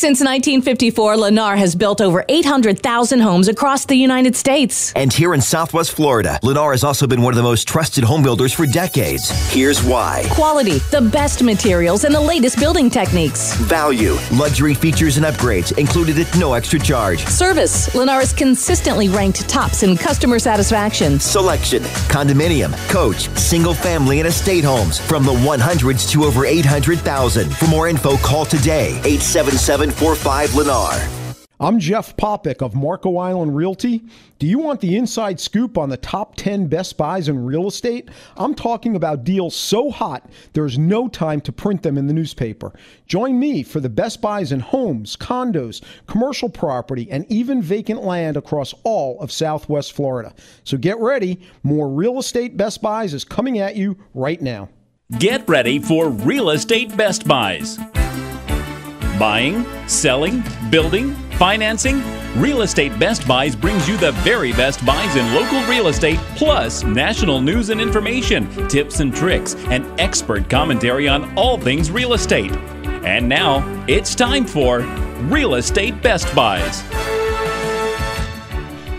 Since 1954, Lennar has built over 800,000 homes across the United States. And here in Southwest Florida, Lennar has also been one of the most trusted home builders for decades. Here's why. Quality, the best materials, and the latest building techniques. Value, luxury features and upgrades included at no extra charge. Service, Lennar is consistently ranked tops in customer satisfaction. Selection, condominium, coach, single family, and estate homes from the 100s to over 800,000. For more info, call today, 877-45-LENNAR. I'm Jeff Popick of Marco Island Realty. Do you want the inside scoop on the top 10 best buys in real estate? I'm talking about deals so hot, there's no time to print them in the newspaper. Join me for the best buys in homes, condos, commercial property, and even vacant land across all of Southwest Florida. So get ready. More Real Estate Best Buys is coming at you right now. Get ready for Real Estate Best Buys. Buying, selling, building, financing, Real Estate Best Buys brings you the very best buys in local real estate, plus national news and information, tips and tricks, and expert commentary on all things real estate. And now, it's time for Real Estate Best Buys.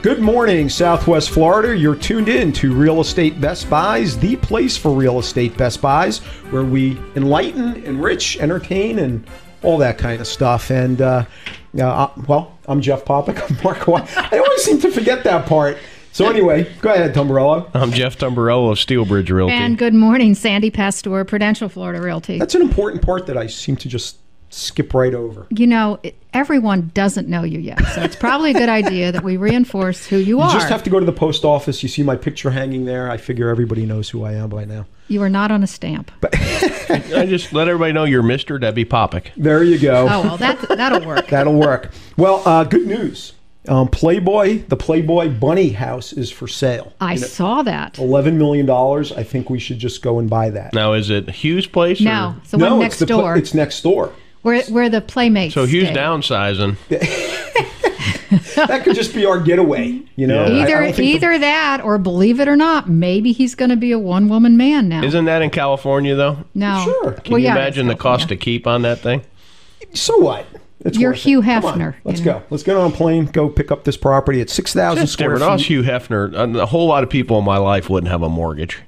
Good morning, Southwest Florida. You're tuned in to Real Estate Best Buys, the place for Real Estate Best Buys, where we enlighten, enrich, entertain, and all that kind of stuff. And, I'm Jeff Popick. I'm Marco. I always seem to forget that part. So anyway, go ahead, Tumbarello. I'm Jeff Tumbarello of Steelbridge Realty. And good morning, Sandy Pastor, Prudential Florida Realty. That's an important part that I seem to just skip right over. You know, everyone doesn't know you yet, so it's probably a good idea that we reinforce who you are. You just have to go to the post office. You see my picture hanging there. I figure everybody knows who I am by now. You are not on a stamp. I just let everybody know you're Mr. Debbie Popick. There you go. Oh, well, that'll work. That'll work. Well, good news. The Playboy Bunny house is for sale. I saw that. $11 million. I think we should just go and buy that. Now, is it Hugh's place? No, it's the one next door. It's next door. Where the Playmates So Hugh's stay. downsizing. That could just be our getaway, you know. Yeah. Either that, or believe it or not, maybe he's going to be a one-woman man now. Isn't that in California, though? No. Sure. Can you imagine the cost to keep on that thing? So what? You're Hugh Hefner. Let's go. Let's get on a plane, go pick up this property at 6,000 square feet. I was Hugh Hefner. A whole lot of people in my life wouldn't have a mortgage.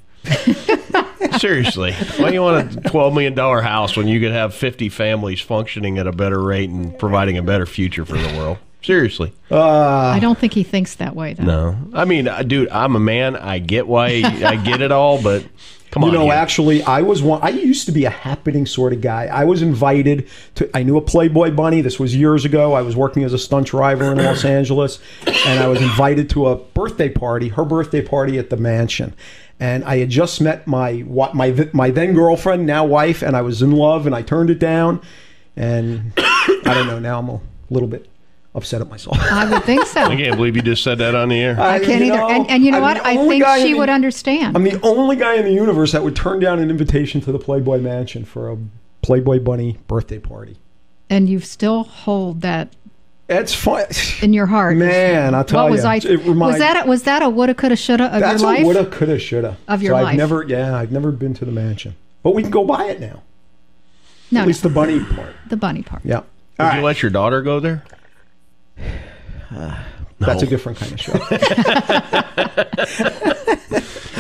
Seriously. Why do you want a $12 million house when you could have 50 families functioning at a better rate and providing a better future for the world? Seriously. I don't think he thinks that way, though. No. I mean, dude, I'm a man. I get why. I get it all, but come on. You know, Hugh. actually, I used to be a happening sort of guy. I was invited to, I knew a Playboy Bunny. This was years ago. I was working as a stunt driver in Los Angeles, and I was invited to a birthday party, her birthday party at the mansion. And I had just met my then girlfriend, now wife, and I was in love, and I turned it down. And I don't know, now I'm a little bit upset at myself. I would think so. I can't believe you just said that on the air. I can't either. And you know what? I think she would understand. I'm the only guy in the universe that would turn down an invitation to the Playboy Mansion for a Playboy Bunny birthday party. And you still hold that. It's fun in your heart, man. I'll tell you. Was that a woulda, coulda, shoulda of your life? That's a woulda, coulda, shoulda of your life. I've never been to the mansion, but we can go buy it now. No, at least the bunny part. The bunny part. Yeah. Would you let your daughter go there? That's a different kind of show.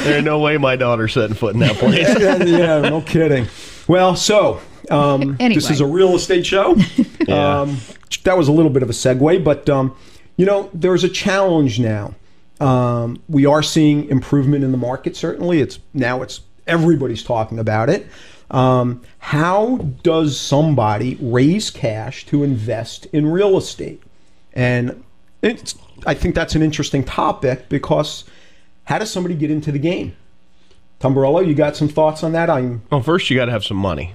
There's no way my daughter's setting foot in that place. Yeah, no kidding. Well, so anyway. This is a real estate show. Yeah. That was a little bit of a segue, but you know, there's a challenge now. We are seeing improvement in the market. Certainly, it's everybody's talking about it. How does somebody raise cash to invest in real estate? And I think that's an interesting topic, because how does somebody get into the game? Tumbarello, you got some thoughts on that? Well, first you got to have some money,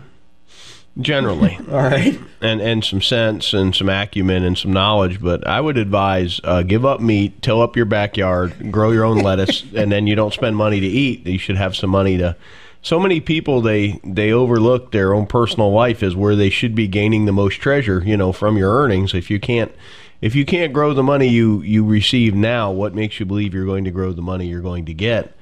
generally. All right. And some sense and some acumen and some knowledge. But I would advise give up meat, till up your backyard, grow your own lettuce, and then you don't spend money to eat. You should have some money to... So many people, they overlook their own personal life as where they should be gaining the most treasure, you know, from your earnings. If you can't grow the money you receive now, what makes you believe you're going to grow the money you're going to get?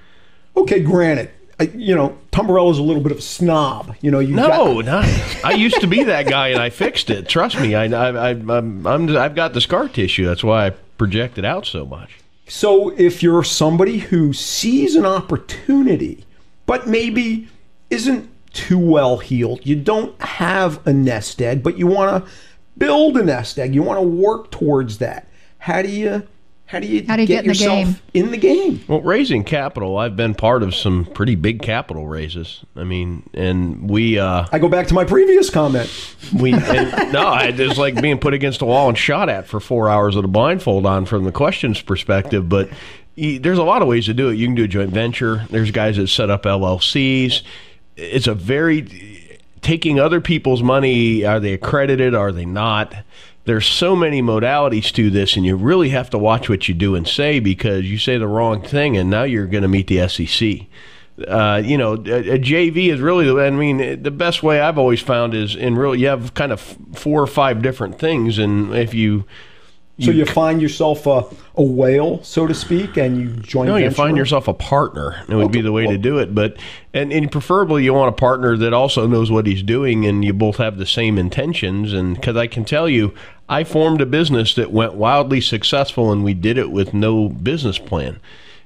Okay, granted. Tumberella's a little bit of a snob. You I used to be that guy, and I fixed it. Trust me, I've got the scar tissue. That's why I project it out so much. So if you're somebody who sees an opportunity, but maybe isn't too well heeled, you don't have a nest egg, but you want to build a nest egg, you want to work towards that. How do you get yourself in the game? Well, raising capital, I've been part of some pretty big capital raises. I mean, and I go back to my previous comment. It's like being put against a wall and shot at for 4 hours with a blindfold on from the questions perspective. But there's a lot of ways to do it. You can do a joint venture. There's guys that set up LLCs. It's taking other people's money. Are they accredited? Are they not? There's so many modalities to this, and you really have to watch what you do and say, because you say the wrong thing, and now you're going to meet the SEC. A JV is really, the best way I've always found is you have kind of 4 or 5 different things, and if you find yourself a whale, so to speak, and you join. No, you find yourself a partner. It would be the way to do it. But and preferably you want a partner that also knows what he's doing, and you both have the same intentions. And because I can tell you, I formed a business that went wildly successful, and we did it with no business plan.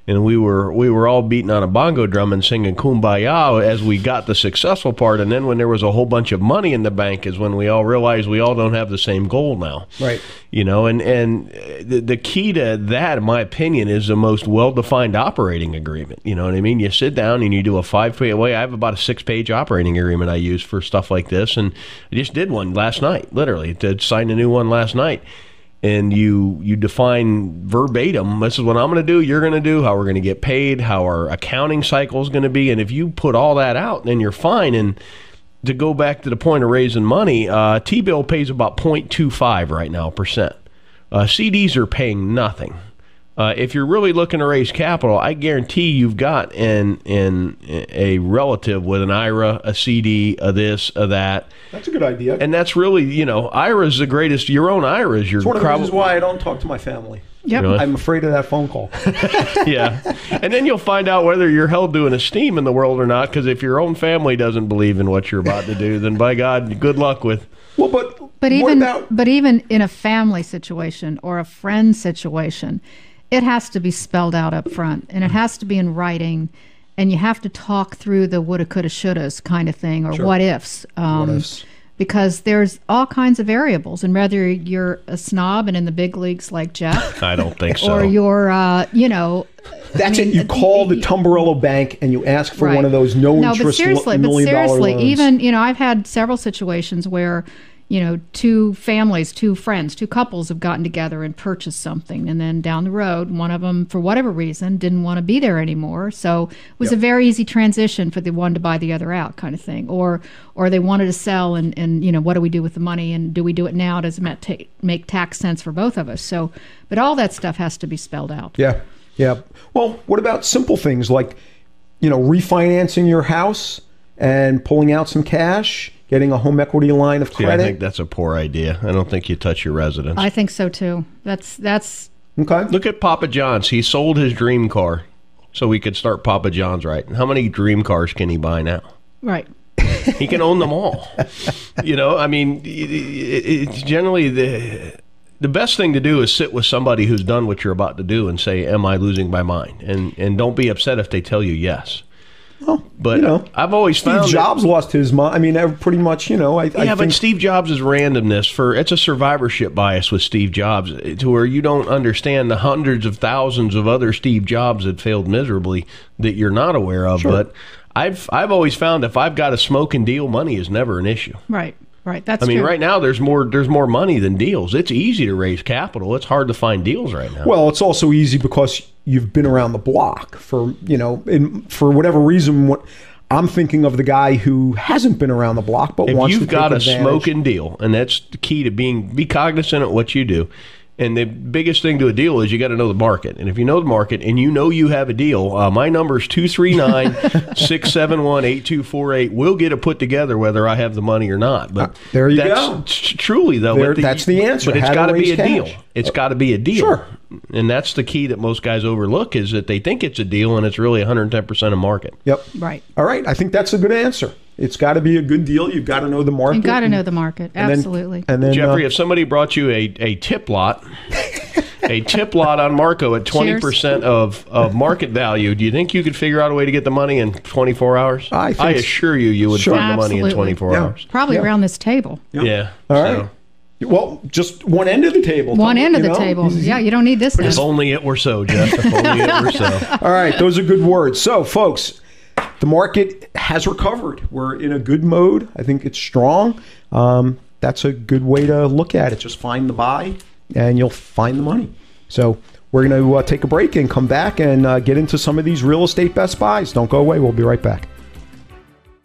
And we were all beating on a bongo drum and singing Kumbaya as we got the successful part. And then when there was a whole bunch of money in the bank is when we all realized we all don't have the same goal now. Right. And the key to that, in my opinion, is the most well-defined operating agreement. You know what I mean? You sit down and you do a 5-page, I have about a 6-page operating agreement I use for stuff like this. And I just did one last night, literally. I signed a new one last night. And you define verbatim, this is what I'm going to do, you're going to do, how we're going to get paid, how our accounting cycle is going to be. And if you put all that out, then you're fine. And to go back to the point of raising money, T-bill pays about 0.25 right now percent. CDs are paying nothing. If you're really looking to raise capital, I guarantee you've got a relative with an IRA, a CD, a this, a that. That's a good idea. And that's really, IRA is the greatest. Your own IRA is your. It's one of the reasons why I don't talk to my family. Yep. Really? I'm afraid of that phone call. Yeah. And then you'll find out whether you're held to an esteem in the world or not, because if your own family doesn't believe in what you're about to do, then by God, good luck with. Well, but even in a family situation or a friend situation, it has to be spelled out up front, and it has to be in writing, and you have to talk through the woulda, coulda, shouldas kind of thing, or Sure. what ifs. What ifs. Because there's all kinds of variables, and whether you're a snob and in the big leagues like Jeff, I don't think so. or you're, That's it. You call the Tumberello Bank and you ask for one of those no interest $1 million loans. Even, I've had several situations where, 2 families, 2 friends, 2 couples have gotten together and purchased something. And then down the road, one of them, for whatever reason, didn't want to be there anymore. So it was a very easy transition for the one to buy the other out kind of thing. Or they wanted to sell and what do we do with the money? And do we do it now? Does it make tax sense for both of us? So, but all that stuff has to be spelled out. Yeah. Yeah. Well, what about simple things like, refinancing your house and pulling out some cash? Getting a home equity line of credit. I think that's a poor idea. I don't think you touch your residence. I think so too. That's okay. Look at Papa John's. He sold his dream car so we could start Papa John's right. How many dream cars can he buy now? right. He can own them all. It's generally the best thing to do is sit with somebody who's done what you're about to do and say, am I losing my mind? And don't be upset if they tell you yes. Well, but I've always Steve found Jobs lost his mind. Pretty much, I think. But Steve Jobs' randomness it's a survivorship bias with Steve Jobs, to where you don't understand the hundreds of thousands of other Steve Jobs that failed miserably that you're not aware of. Sure. But I've always found if I've got a smoking deal, money is never an issue. Right. That's true. Right now there's more money than deals. It's easy to raise capital. It's hard to find deals right now. Well, it's also easy because you've been around the block for whatever reason. What I'm thinking of the guy who hasn't been around the block but wants to take advantage. If you've got a smoking deal, and that's the key to be cognizant of what you do. And the biggest thing to a deal is you got to know the market. And if you know the market and you know you have a deal, my number is 239-671-8248. We'll get it put together whether I have the money or not. But there you go. Truly, though. That's the answer. But it's got to be a deal. Cash. It's got to be a deal. Sure. And that's the key that most guys overlook is that they think it's a deal and it's really 110% of market. Yep. Right. All right. I think that's a good answer. It's got to be a good deal. You've got to know the market. You got to know the market. Absolutely. And then Jeffrey, if somebody brought you a tip lot, a tip lot on Marco at 20% of market value, do you think you could figure out a way to get the money in 24 hours? I assure you would find the money in 24 hours. Probably around this table. Yeah. All right. Well, just one end of the table. One end of the table. Yeah, you don't need this end. If only it were so, Jeff. If only it were so. All right. Those are good words. So, folks, the market has recovered. We're in a good mode. I think it's strong. That's a good way to look at it. Just find the buy, and you'll find the money. So we're going to take a break and come back and get into some of these real estate best buys. Don't go away. We'll be right back.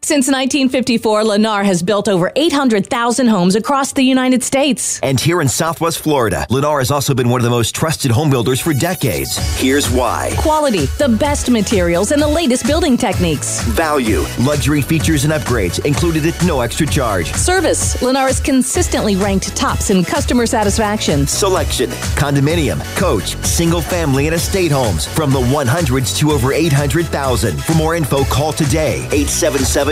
Since 1954, Lennar has built over 800,000 homes across the United States. And here in Southwest Florida, Lennar has also been one of the most trusted home builders for decades. Here's why. Quality, the best materials, and the latest building techniques. Value, luxury features and upgrades included at no extra charge. Service, Lennar is consistently ranked tops in customer satisfaction. Selection, condominium, coach, single family and estate homes from the 100s to over 800,000. For more info, call today, 877-45-Lennar.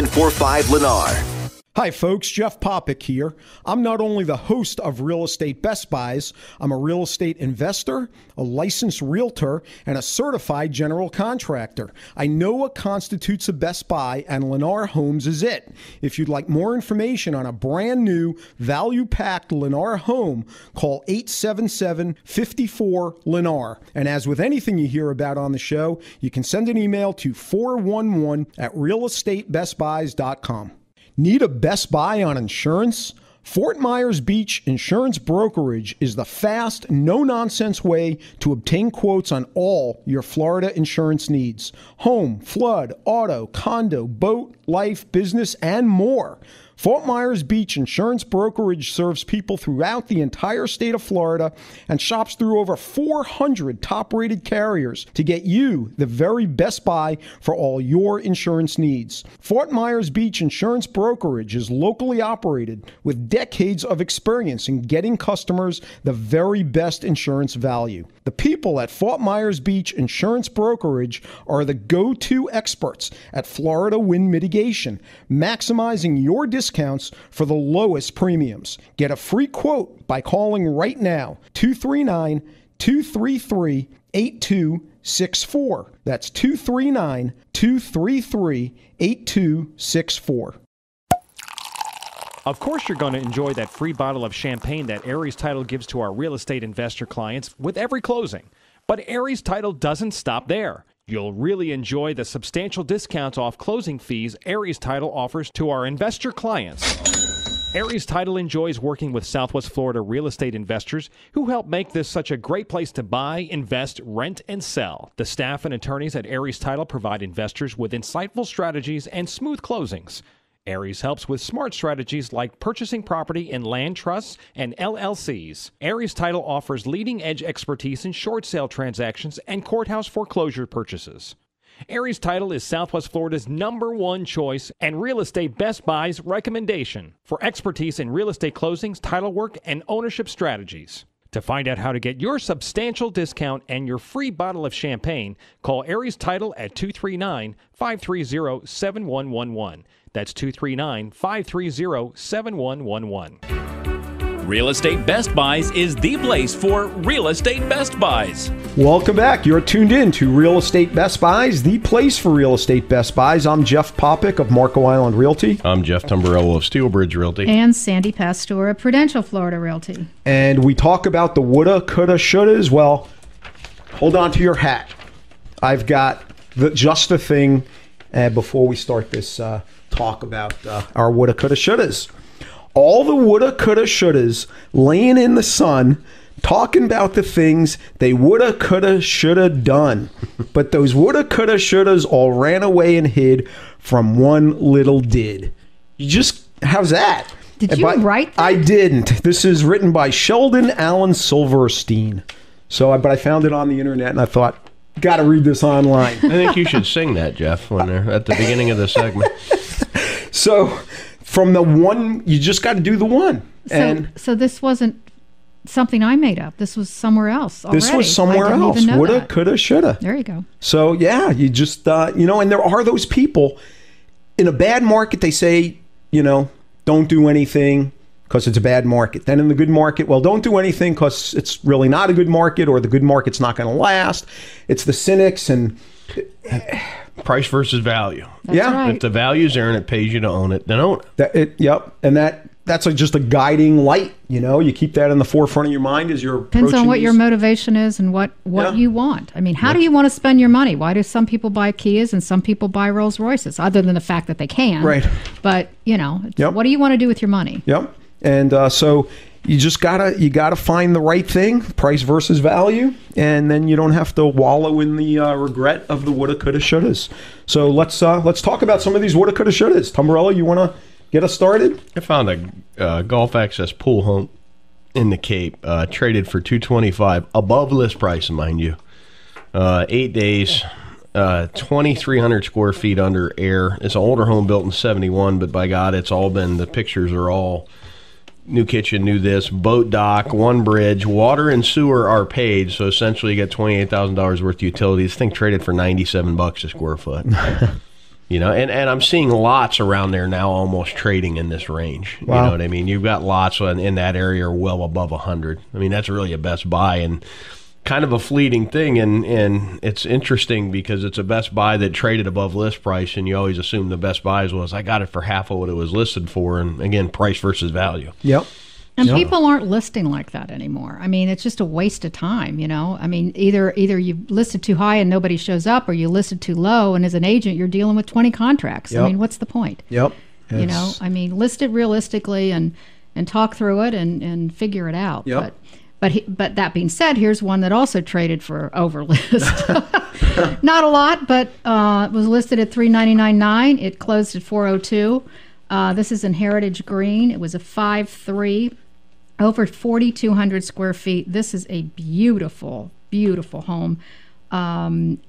Hi folks, Jeff Popick here. I'm not only the host of Real Estate Best Buys, I'm a real estate investor, a licensed realtor, and a certified general contractor. I know what constitutes a best buy, and Lennar Homes is it. If you'd like more information on a brand new, value-packed Lennar home, call 877-54-Lennar. And as with anything you hear about on the show, you can send an email to 411@realestatebestbuys.com. Need a best buy on insurance? Fort Myers Beach Insurance Brokerage is the fast, no-nonsense way to obtain quotes on all your Florida insurance needs. Home, flood, auto, condo, boat, life, business, and more. Fort Myers Beach Insurance Brokerage serves people throughout the entire state of Florida and shops through over 400 top-rated carriers to get you the very best buy for all your insurance needs. Fort Myers Beach Insurance Brokerage is locally operated with decades of experience in getting customers the very best insurance value. The people at Fort Myers Beach Insurance Brokerage are the go-to experts at Florida wind mitigation, maximizing your discounts for the lowest premiums. Get a free quote by calling right now, 239-233-8264. That's 239-233-8264. Of course, you're going to enjoy that free bottle of champagne that Aries Title gives to our real estate investor clients with every closing. But Aries Title doesn't stop there. You'll really enjoy the substantial discounts off closing fees Aries Title offers to our investor clients. Aries Title enjoys working with Southwest Florida real estate investors who help make this such a great place to buy, invest, rent, and sell. The staff and attorneys at Aries Title provide investors with insightful strategies and smooth closings. Aries helps with smart strategies like purchasing property in land trusts and LLCs. Aries Title offers leading-edge expertise in short sale transactions and courthouse foreclosure purchases. Aries Title is Southwest Florida's #1 choice and Real Estate Best Buys recommendation for expertise in real estate closings, title work, and ownership strategies. To find out how to get your substantial discount and your free bottle of champagne, call Aries Title at 239-530-7111. That's 239-530-7111. Real Estate Best Buys is the place for Real Estate Best Buys. Welcome back. You're tuned in to Real Estate Best Buys, the place for Real Estate Best Buys. I'm Jeff Popick of Marco Island Realty. I'm Jeff Tumbarello of Steelbridge Realty. And Sandy Pastor of Prudential Florida Realty. And we talk about the woulda, coulda, shouldas. Well, hold on to your hat. I've got just the thing before we start this talk about our woulda, coulda, shouldas. All the woulda, coulda, shouldas laying in the sun talking about the things they woulda, coulda, shoulda done. But those woulda, coulda, shouldas all ran away and hid from one little did. How's that? Did you write that? I didn't. This is written by Sheldon Allen Silverstein. But I found it on the internet, and I thought, got to read this online. I think you should sing that, Jeff, when they're at the beginning of the segment. So from the one, you just got to do the one. So this wasn't something I made up. This was somewhere else already. This was somewhere else. Woulda, coulda, shoulda. There you go. So yeah, you just, and there are those people in a bad market, they say, don't do anything because it's a bad market. Then in the good market, well, don't do anything because it's really not a good market, or the good market's not going to last. It's the cynics and price versus value. That's right. If the value's there and it pays you to own it, then own it. Yep. And that's just a guiding light. You keep that in the forefront of your mind as you're depends on what your motivation is and what you want. I mean, how do you want to spend your money? Why do some people buy Kias and some people buy Rolls Royces, other than the fact that they can? Right. But what do you want to do with your money? Yep. And so you just gotta find the right thing, price versus value, and then you don't have to wallow in the regret of the woulda, coulda, shouldas. So let's talk about some of these woulda, coulda, shouldas. Tumbarella, you want to get us started? I found a Gulf Access pool home in the Cape, traded for $225, above list price, mind you. 8 days, 2,300 square feet under air. It's an older home built in 71, but by God, it's all been, the pictures are all new kitchen, new this, boat dock, one bridge, water and sewer are paid. So essentially you get $28,000 worth of utilities. This thing traded for $97 a square foot. And I'm seeing lots around there now almost trading in this range. Wow. You know what I mean? You've got lots in that area well above 100. I mean, that's really a best buy and kind of a fleeting thing. And it's interesting because it's a best buy that traded above list price, and you always assume the best buys was, I got it for half of what it was listed for. And again, price versus value. Yep. And people aren't listing like that anymore. I mean, it's just a waste of time, I mean, either you listed too high and nobody shows up, or you listed too low, and as an agent, you're dealing with 20 contracts. Yep. I mean, what's the point? Yep. I mean, list it realistically and talk through it and figure it out. Yep. But that being said, here's one that also traded for over list. Not a lot, but it was listed at $399.9. It closed at $402. This is in Heritage Green. It was a 5.3. Over 4,200 square feet. This is a beautiful, beautiful home. And,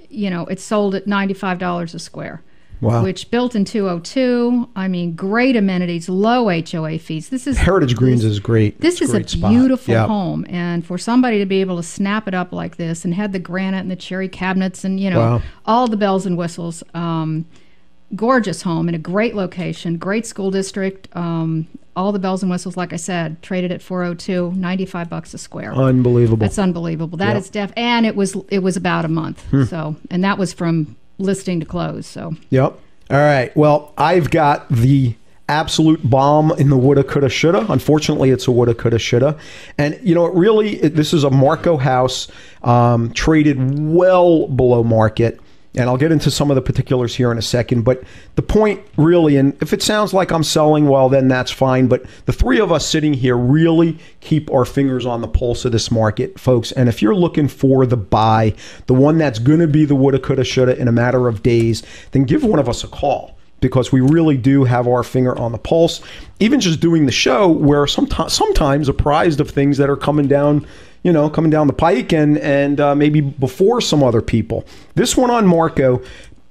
it's sold at $95 a square. Wow. Which built in 202. I mean, great amenities, low HOA fees. This is Heritage Greens is great. This is a spot. beautiful home. And for somebody to be able to snap it up like this and had the granite and the cherry cabinets and, wow. all the bells and whistles. Gorgeous home in a great location, great school district. All the bells and whistles, like I said, traded at $402, $95 a square. Unbelievable. That's unbelievable. That is and it was about a month. So, and that was from listing to close. So. Yep. All right. Well, I've got the absolute bomb in the woulda, coulda, shoulda. Unfortunately, it's a woulda, coulda, shoulda. And, this is a Marco house, traded well below market. And I'll get into some of the particulars here in a second. But the point really, and if it sounds like I'm selling, well, then that's fine. But the three of us sitting here really keep our fingers on the pulse of this market, folks. And if you're looking for the buy, the one that's going to be the woulda, coulda, shoulda in a matter of days, then give one of us a call. Because we really do have our finger on the pulse. Even just doing the show, we're sometimes apprised of things that are coming down the pike and maybe before some other people. This one on Marco,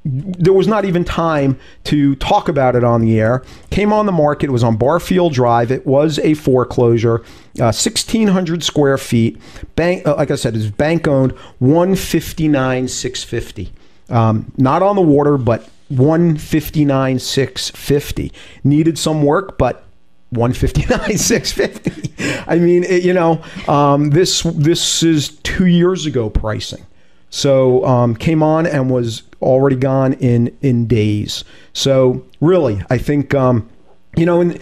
there was not even time to talk about it on the air. Came on the market. It was on Barfield Drive. It was a foreclosure. 1,600 square feet. Bank, like I said, it's bank owned. $159,650. Not on the water, but $159,650. Needed some work, but $159,650. I mean, this is 2 years ago pricing. So came on and was already gone in days. So really, I think and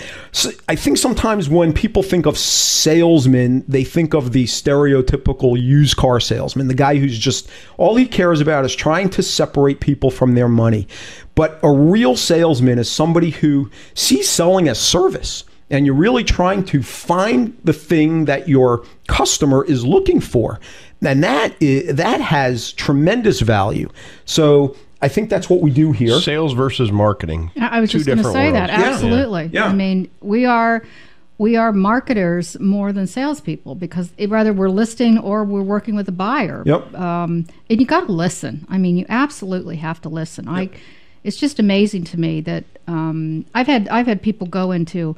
I think sometimes when people think of salesmen, they think of the stereotypical used car salesman, the guy who's just all he cares about is trying to separate people from their money. But a real salesman is somebody who sees selling as service. And you're really trying to find the thing that your customer is looking for. And that has tremendous value. So I think that's what we do here. Sales versus marketing. I was Two just going to different say worlds. that. Absolutely. Yeah. I mean, we are marketers more than salespeople because whether we're listing or we're working with a buyer. Yep. And you got to listen. I mean, you absolutely have to listen. Yep. It's just amazing to me that I've had people go into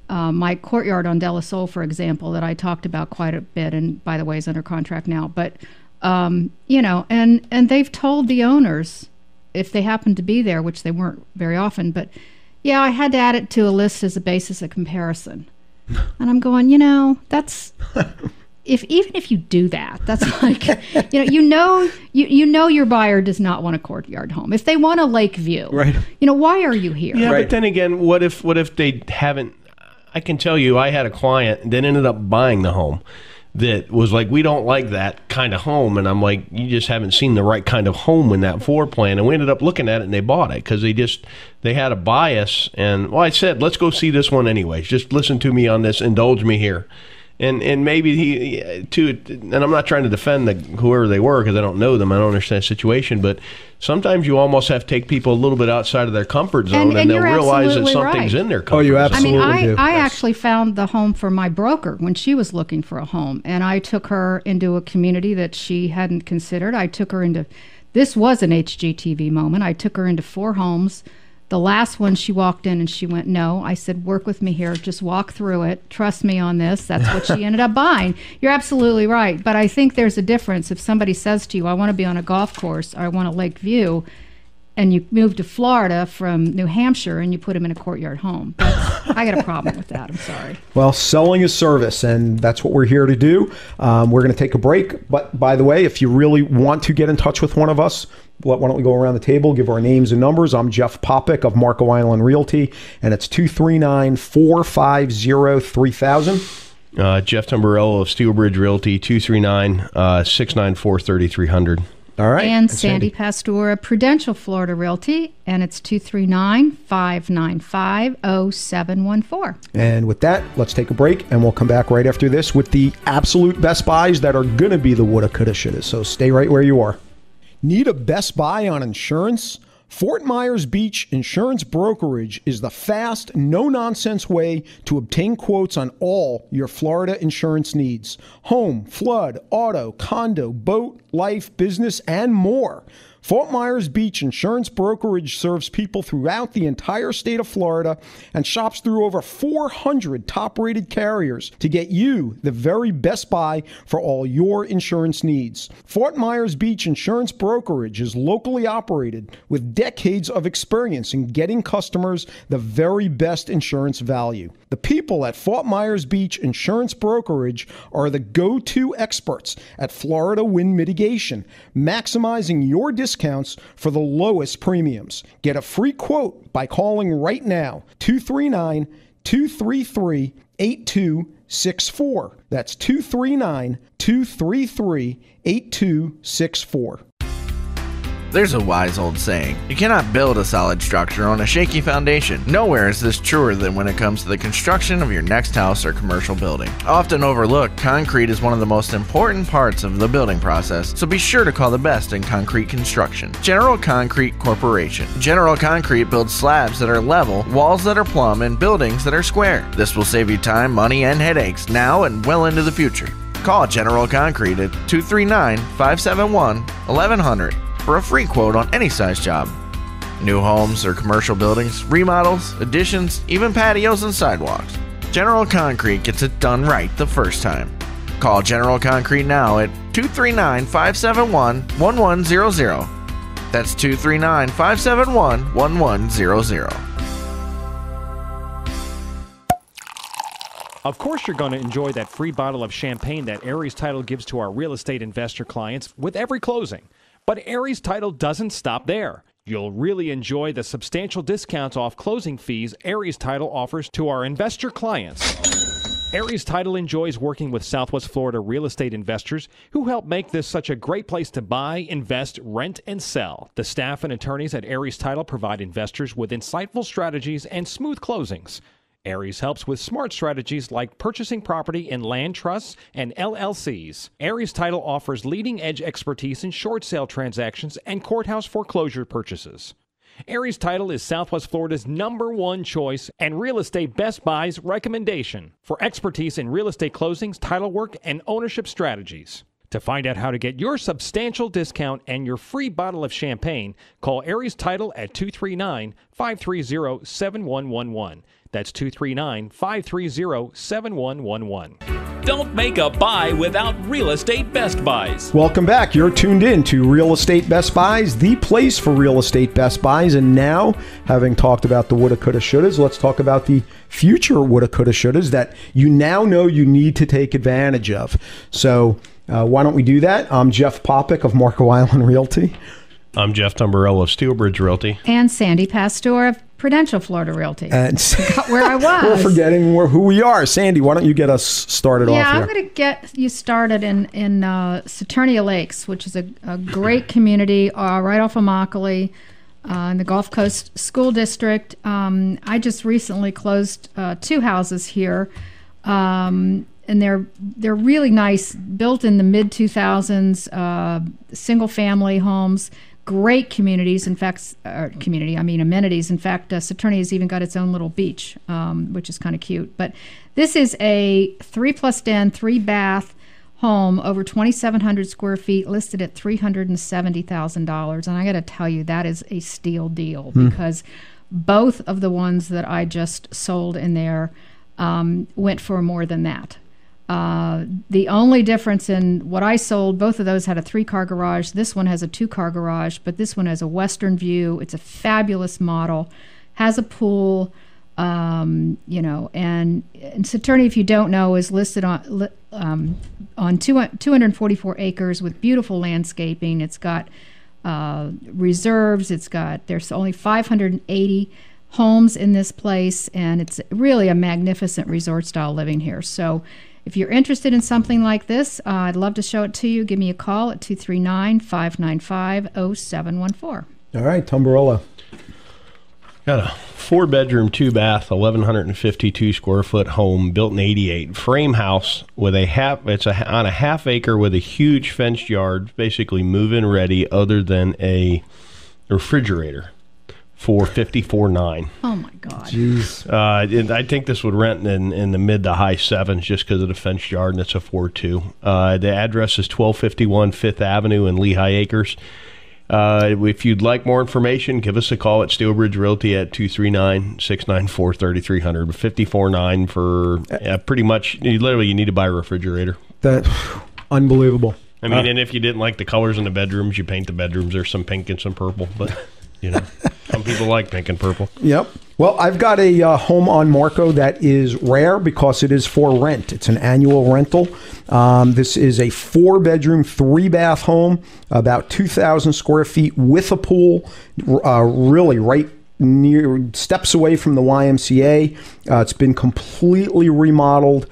my courtyard on De La Soul, for example, that I talked about quite a bit, and by the way, is under contract now. But you know, and they've told the owners, if they happen to be there, which they weren't very often, but yeah, I had to add it to a list as a basis of comparison. And I'm going, you know, that's even if you do that, that's like, you know your buyer does not want a courtyard home. If they want a lake view, right? You know, why are you here? Yeah, Right. but then again, what if they haven't? I can tell you, I had a client that ended up buying the home that was like, we don't like that kind of home. And I'm like, you just haven't seen the right kind of home in that floor plan. And we ended up looking at it and they bought it because they had a bias. And well, I said, let's go see this one anyways. Just listen to me on this. Indulge me here. And maybe and I'm not trying to defend whoever they were because I don't know them. I don't understand the situation. But sometimes you almost have to take people a little bit outside of their comfort zone and they'll realize that something's in their comfort zone. you absolutely do. I actually found the home for my broker when she was looking for a home. And I took her into a community that she hadn't considered. I took her into, this was an HGTV moment. I took her into 4 homes. The last one, she walked in and she went, no. I said, work with me here. Just walk through it. Trust me on this. That's what she ended up buying. You're absolutely right. But I think there's a difference if somebody says to you, I want to be on a golf course or I want a lake view, and you move to Florida from New Hampshire and you put them in a courtyard home. I got a problem with that. I'm sorry. Well, selling is service, and that's what we're here to do. We're going to take a break. But by the way, if you really want to get in touch with one of us, why don't we go around the table, give our names and numbers. I'm Jeff Popick of Marco Island Realty, and it's 239-450-3000. Jeff Tamburello of Steel Bridge Realty, 239-694-3300. All right. And Sandy Pastora, Prudential Florida Realty, and it's 239-595-0714. And with that, let's take a break, and we'll come back right after this with the absolute best buys that are going to be the woulda, coulda, shoulda. So stay right where you are. Need a best buy on insurance? Fort Myers Beach Insurance Brokerage is the fast, no-nonsense way to obtain quotes on all your Florida insurance needs. Home, flood, auto, condo, boat, life, business, and more. Fort Myers Beach Insurance Brokerage serves people throughout the entire state of Florida and shops through over 400 top-rated carriers to get you the very best buy for all your insurance needs. Fort Myers Beach Insurance Brokerage is locally operated with decades of experience in getting customers the very best insurance value. The people at Fort Myers Beach Insurance Brokerage are the go-to experts at Florida wind mitigation, maximizing your discounts for the lowest premiums. Get a free quote by calling right now, 239-233-8264. That's 239-233-8264. There's a wise old saying, you cannot build a solid structure on a shaky foundation. Nowhere is this truer than when it comes to the construction of your next house or commercial building. Often overlooked, concrete is one of the most important parts of the building process, so be sure to call the best in concrete construction. General Concrete Corporation. General Concrete builds slabs that are level, walls that are plumb, and buildings that are square. This will save you time, money, and headaches now and well into the future. Call General Concrete at 239-571-1100. for a free quote on any size job. New homes or commercial buildings, remodels, additions, even patios and sidewalks. General Concrete gets it done right the first time. Call General Concrete now at 239-571-1100. That's 239-571-1100. Of course, you're going to enjoy that free bottle of champagne that Aries Title gives to our real estate investor clients with every closing. But Aries Title doesn't stop there. You'll really enjoy the substantial discounts off closing fees Aries Title offers to our investor clients. Aries Title enjoys working with Southwest Florida real estate investors who help make this such a great place to buy, invest, rent, and sell. The staff and attorneys at Aries Title provide investors with insightful strategies and smooth closings. Aries helps with smart strategies like purchasing property in land trusts and LLCs. Aries Title offers leading-edge expertise in short sale transactions and courthouse foreclosure purchases. Aries Title is Southwest Florida's #1 choice and Real Estate Best Buy's recommendation for expertise in real estate closings, title work, and ownership strategies. To find out how to get your substantial discount and your free bottle of champagne, call Aries Title at 239-530-7111. That's 239-530-7111. Don't make a buy without Real Estate Best Buys. Welcome back. You're tuned in to Real Estate Best Buys, the place for real estate best buys. And now, having talked about the woulda, coulda, shouldas, let's talk about the future woulda, coulda, shouldas that you now know you need to take advantage of. So why don't we do that? I'm Jeff Popick of Marco Island Realty. I'm Jeff Tumbarello of Steelbridge Realty. And Sandy Pastor of Prudential Florida Realty. And Forgot where I was. We're forgetting who we are. Sandy, why don't you get us started off here? Yeah, I'm going to get you started in Saturnia Lakes, which is a great community right off of Immokalee in the Gulf Coast School District. I just recently closed 2 houses here. And they're really nice, built in the mid-2000s, single-family homes, great communities. In fact, amenities. In fact, Saturnia has even got its own little beach, which is kind of cute. But this is a 3+ den, 3-bath home, over 2,700 square feet, listed at $370,000. And I got to tell you, that is a steal deal because both of the ones that I just sold in there went for more than that. The only difference in what I sold, both of those had a 3-car garage. This one has a 2-car garage, but this one has a western view. It's a fabulous model, has a pool, and Saturnia, if you don't know, is listed on 244 acres with beautiful landscaping. It's got reserves. There's only 580 homes in this place, and it's really a magnificent resort style living here. So if you're interested in something like this, I'd love to show it to you. Give me a call at 239-595-0714. All right, Tumbarello. Got a 4-bedroom, 2-bath, 1,152 square foot home built in '88. Frame house with on a half acre with a huge fenced yard, basically move-in ready, other than a refrigerator. For $54,900. Oh my God! Jeez. I think this would rent in the mid to high 7s just because of the fenced yard, and it's a 4.2. The address is 1251 Fifth Avenue in Lehigh Acres. If you'd like more information, give us a call at Steelbridge Realty at 239-694-3300. $54,900 for pretty much. You need to buy a refrigerator. That unbelievable. I mean, and if you didn't like the colors in the bedrooms, you paint the bedrooms. There's some pink and some purple, but some people like pink and purple. Yep. Well, I've got a home on Marco that is rare because it is for rent. It's an annual rental. This is a 4-bedroom, 3-bath home, about 2,000 square feet with a pool, really right near, steps away from the YMCA. It's been completely remodeled,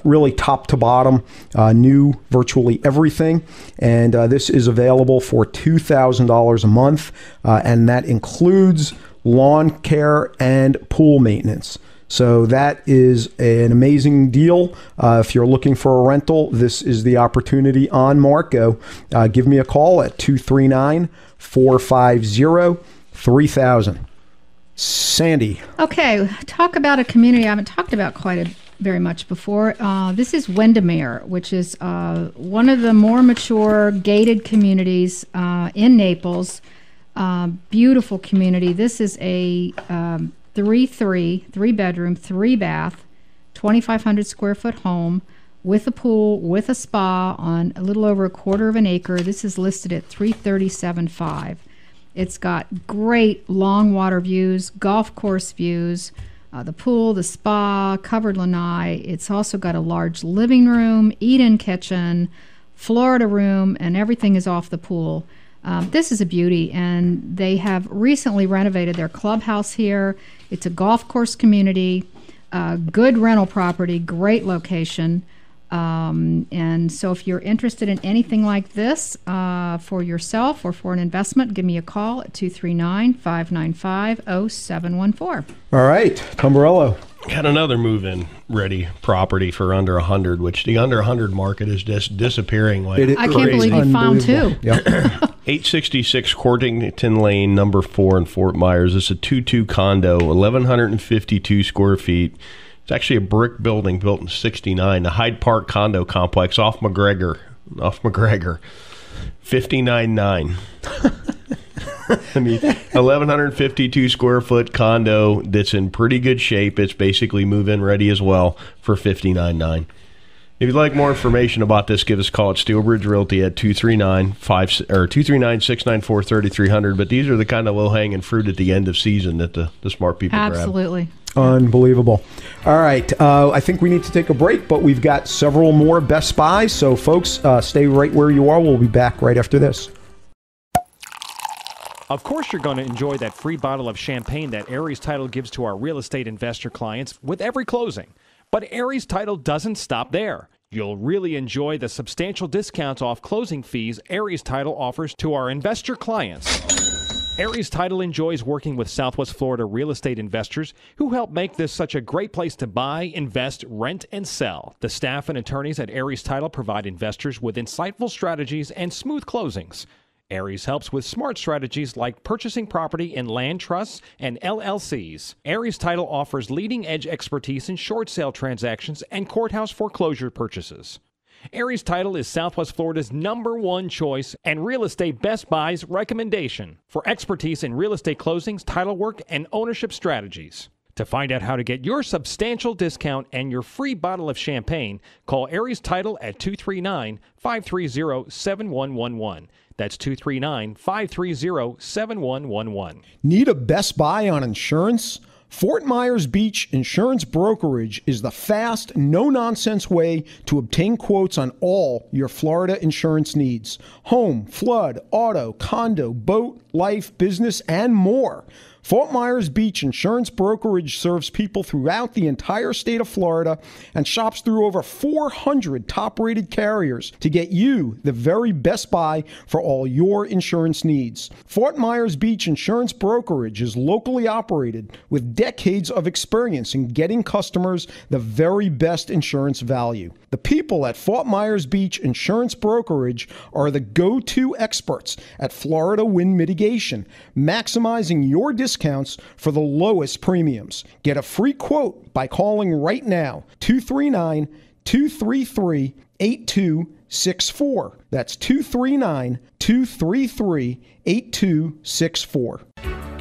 really top to bottom, new virtually everything. And this is available for $2,000 a month, and that includes lawn care and pool maintenance. So that is an amazing deal. If you're looking for a rental, this is the opportunity on Marco. Give me a call at 239-450-3000. Sandy. Okay, talk about a community I haven't talked about very much before. This is Windermere, which is one of the more mature gated communities in Naples. Beautiful community. This is a 3-bedroom, 3-bath, 2,500 square foot home with a pool, with a spa on a little over 1/4 of an acre. This is listed at $337,500. It's got great long water views, golf course views, the pool, the spa, covered lanai. It's also got a large living room, eat-in kitchen, Florida room, and everything is off the pool. This is a beauty, and they have recently renovated their clubhouse here. It's a golf course community, good rental property, great location. And so if you're interested in anything like this for yourself or for an investment, give me a call at 239-595-0714. All right, Tumbarello. Got another move-in ready property for under 100, which the under 100 market is just disappearing like I can't believe you found two. Yep. 866 Cortington Lane, number 4 in Fort Myers. It's a 2-2 condo, 1,152 square feet. It's actually a brick building built in '69, the Hyde Park condo complex off McGregor, 59.9. I mean, 1,152 square foot condo that's in pretty good shape. It's basically move-in ready as well for $59.9. If you'd like more information about this, give us a call at Steelbridge Realty at 239-694-3300. But these are the kind of low-hanging fruit at the end of season that the smart people grab. Absolutely. Unbelievable. All right. I think we need to take a break, but we've got several more Best Buys. So, folks, stay right where you are. We'll be back right after this. Of course, you're going to enjoy that free bottle of champagne that Aries Title gives to our real estate investor clients with every closing. But Aries Title doesn't stop there. You'll really enjoy the substantial discounts off closing fees Aries Title offers to our investor clients. Aries Title enjoys working with Southwest Florida real estate investors who help make this such a great place to buy, invest, rent, and sell. The staff and attorneys at Aries Title provide investors with insightful strategies and smooth closings. Aries helps with smart strategies like purchasing property in land trusts and LLCs. Aries Title offers leading-edge expertise in short sale transactions and courthouse foreclosure purchases. Aries Title is Southwest Florida's #1 choice and Real Estate Best Buy's recommendation for expertise in real estate closings, title work, and ownership strategies. To find out how to get your substantial discount and your free bottle of champagne, call Aries Title at 239-530-7111. That's 239-530-7111. Need a Best Buy on insurance? Fort Myers Beach Insurance Brokerage is the fast, no-nonsense way to obtain quotes on all your Florida insurance needs. Home, flood, auto, condo, boat, life, business, and more. Fort Myers Beach Insurance Brokerage serves people throughout the entire state of Florida and shops through over 400 top-rated carriers to get you the very best buy for all your insurance needs. Fort Myers Beach Insurance Brokerage is locally operated with decades of experience in getting customers the very best insurance value. The people at Fort Myers Beach Insurance Brokerage are the go-to experts at Florida wind mitigation, maximizing your discounts for the lowest premiums. Get a free quote by calling right now, 239-233-8264. That's 239-233-8264.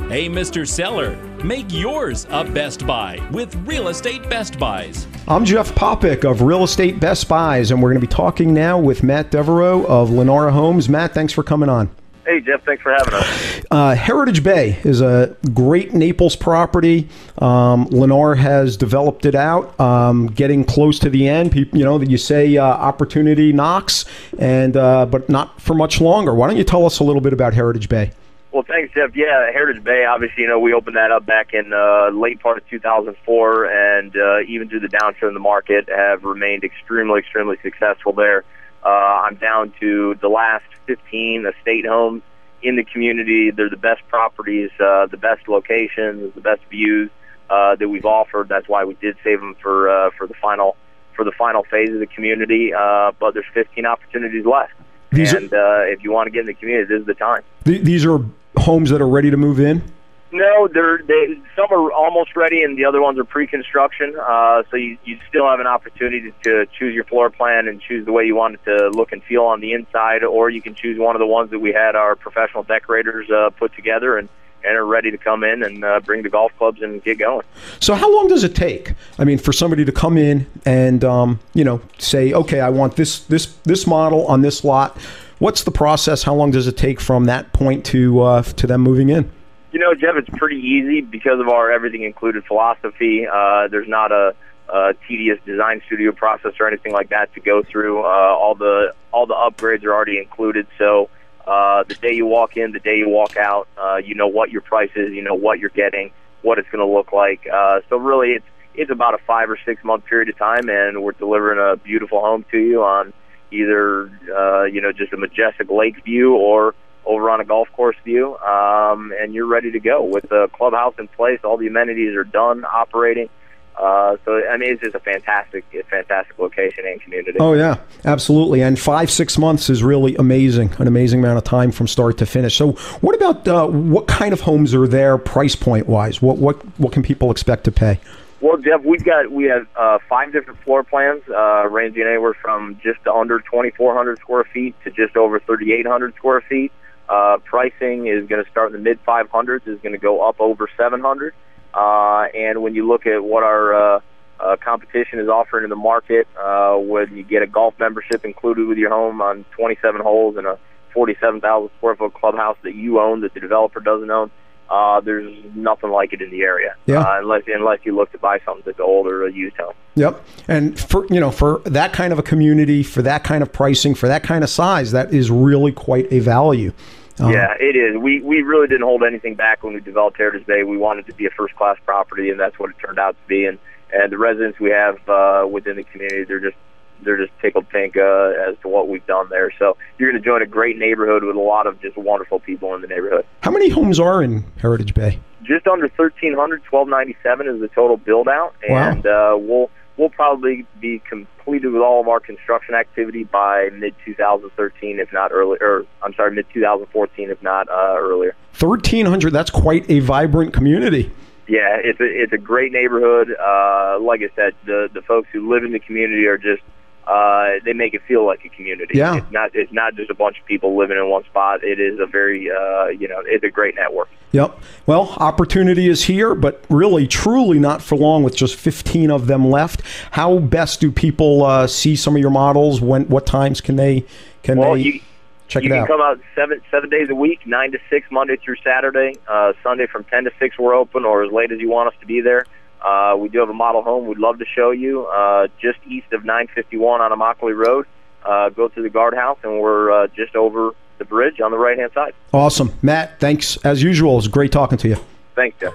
Hey, Mr. Seller, make yours a Best Buy with Real Estate Best Buys. I'm Jeff Popick of Real Estate Best Buys, and we're going to be talking now with Matt Devereaux of Lenara Homes. Matt, thanks for coming on. Hey, Jeff, thanks for having us. Heritage Bay is a great Naples property. Lennar has developed it out, getting close to the end. You say opportunity knocks, and but not for much longer. Why don't you tell us a little bit about Heritage Bay? Well, thanks, Jeff. Yeah, Heritage Bay, obviously, we opened that up back in late part of 2004, and even through the downturn in the market, have remained extremely, extremely successful there. I'm down to the last 15 estate homes in the community. They're the best properties, the best locations, the best views that we've offered. That's why we did save them for the final phase of the community. But there's 15 opportunities left, if you want to get in the community, this is the time. These are homes that are ready to move in? No, some are almost ready, and the other ones are pre-construction. So you still have an opportunity to choose your floor plan and choose the way you want it to look and feel on the inside, or you can choose one of the ones that we had our professional decorators put together and are ready to come in and bring the golf clubs and get going. So how long does it take? I mean, for somebody to come in and say, okay, I want this model on this lot. What's the process? How long does it take from that point to them moving in? Jeff, it's pretty easy because of our everything included philosophy. There's not a tedious design studio process or anything like that to go through. All the upgrades are already included. So the day you walk in, the day you walk out, you know what your price is, you know what you're getting, what it's going to look like. So really, it's about a 5 or 6 month period of time, and we're delivering a beautiful home to you on either just a majestic lake view or over on a golf course view, and you're ready to go with the clubhouse in place. All the amenities are done, operating, So, I mean, it's just a fantastic location and community. Oh, yeah, absolutely. And 5-6 months is really amazing, an amazing amount of time from start to finish. So what about what kind of homes are there price point-wise? What can people expect to pay? Well, Jeff, we have 5 different floor plans, ranging anywhere from just under 2,400 square feet to just over 3,800 square feet. Pricing is going to start in the mid-500s, is going to go up over 700. And when you look at what our competition is offering in the market, when you get a golf membership included with your home on 27 holes and a 47,000 square foot clubhouse that you own that the developer doesn't own, there's nothing like it in the area. Yeah. Unless you look to buy something that's old or a used home. Yep. And for that kind of a community, for that kind of pricing, for that kind of size, that is really quite a value. Yeah, it is. We really didn't hold anything back when we developed Heritage Bay. We wanted to be a first-class property, and that's what it turned out to be. And the residents we have within the community, they're just tickled pink as to what we've done there. So you're going to join a great neighborhood with a lot of just wonderful people in the neighborhood. How many homes are in Heritage Bay? Just under 1,300, 1,297 is the total build-out. Wow. And we'll probably be completed with all of our construction activity by mid-2013, if not earlier. Mid-2014, if not earlier. 1,300. That's quite a vibrant community. Yeah, it's a great neighborhood. Like I said, the folks who live in the community are just they make it feel like a community. Yeah. It's not just a bunch of people living in one spot. It is a very it's a great network. Yep. Well, opportunity is here, but really, truly not for long with just 15 of them left. How best do people see some of your models? What times can they check it out? You can come out seven days a week, 9 to 6, Monday through Saturday. Sunday from 10 to 6 we're open, or as late as you want us to be there. We do have a model home we'd love to show you just east of 951 on Immokalee Road. Go to the guardhouse, and we're just over the bridge on the right-hand side. Awesome. Matt, thanks as usual. It's great talking to you. Thanks, Jeff.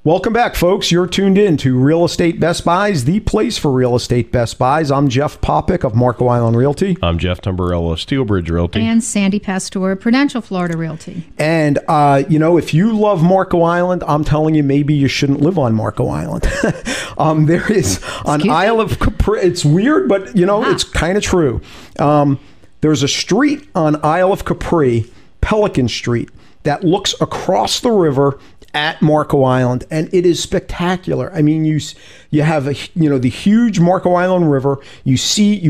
Welcome back, folks. You're tuned in to Real Estate Best Buys, the place for real estate Best Buys. I'm Jeff Popick of Marco Island Realty. I'm Jeff Tamburello of Steelbridge Realty. And Sandy Pastor, Prudential Florida Realty. And, if you love Marco Island, I'm telling you, maybe you shouldn't live on Marco Island. There is on Isle of Capri. It's weird, but, it's kind of true. There's a street on Isle of Capri, Pelican Street, that looks across the river at Marco Island, and it is spectacular. I mean, you have the huge Marco Island River. You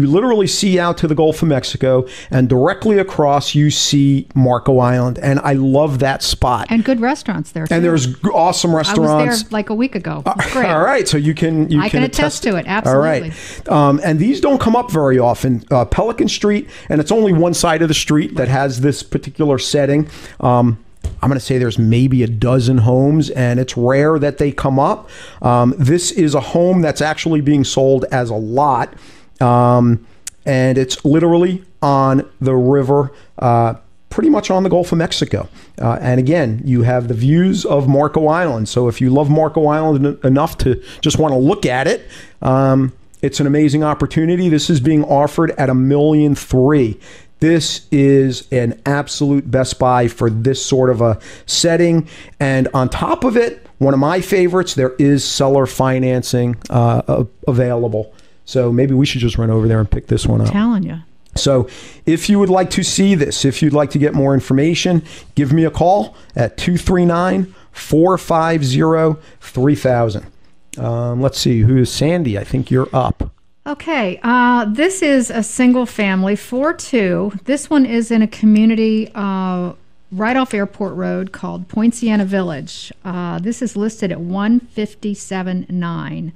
literally see out to the Gulf of Mexico, and directly across you see Marco Island, and I love that spot. And good restaurants there too. And there's awesome restaurants. I was there like a week ago. It's great. All right, so you can attest to it. Absolutely. All right, and these don't come up very often. Pelican Street, and it's only one side of the street that has this particular setting. I'm going to say there's maybe a dozen homes, and it's rare that they come up. This is a home that's actually being sold as a lot, and it's literally on the river, pretty much on the Gulf of Mexico. And again, you have the views of Marco Island. So if you love Marco Island enough to just want to look at it, it's an amazing opportunity. This is being offered at $1.3 million. This is an absolute best buy for this sort of a setting. And on top of it, one of my favorites, there is seller financing available. So maybe we should just run over there and pick this one up. I'm telling you. So if you would like to see this, if you'd like to get more information, give me a call at 239-450-3000. Let's see, who's Sandy? I think you're up. Okay, this is a single family, 4-2. This one is in a community right off Airport Road called Poinciana Village. This is listed at $157,900.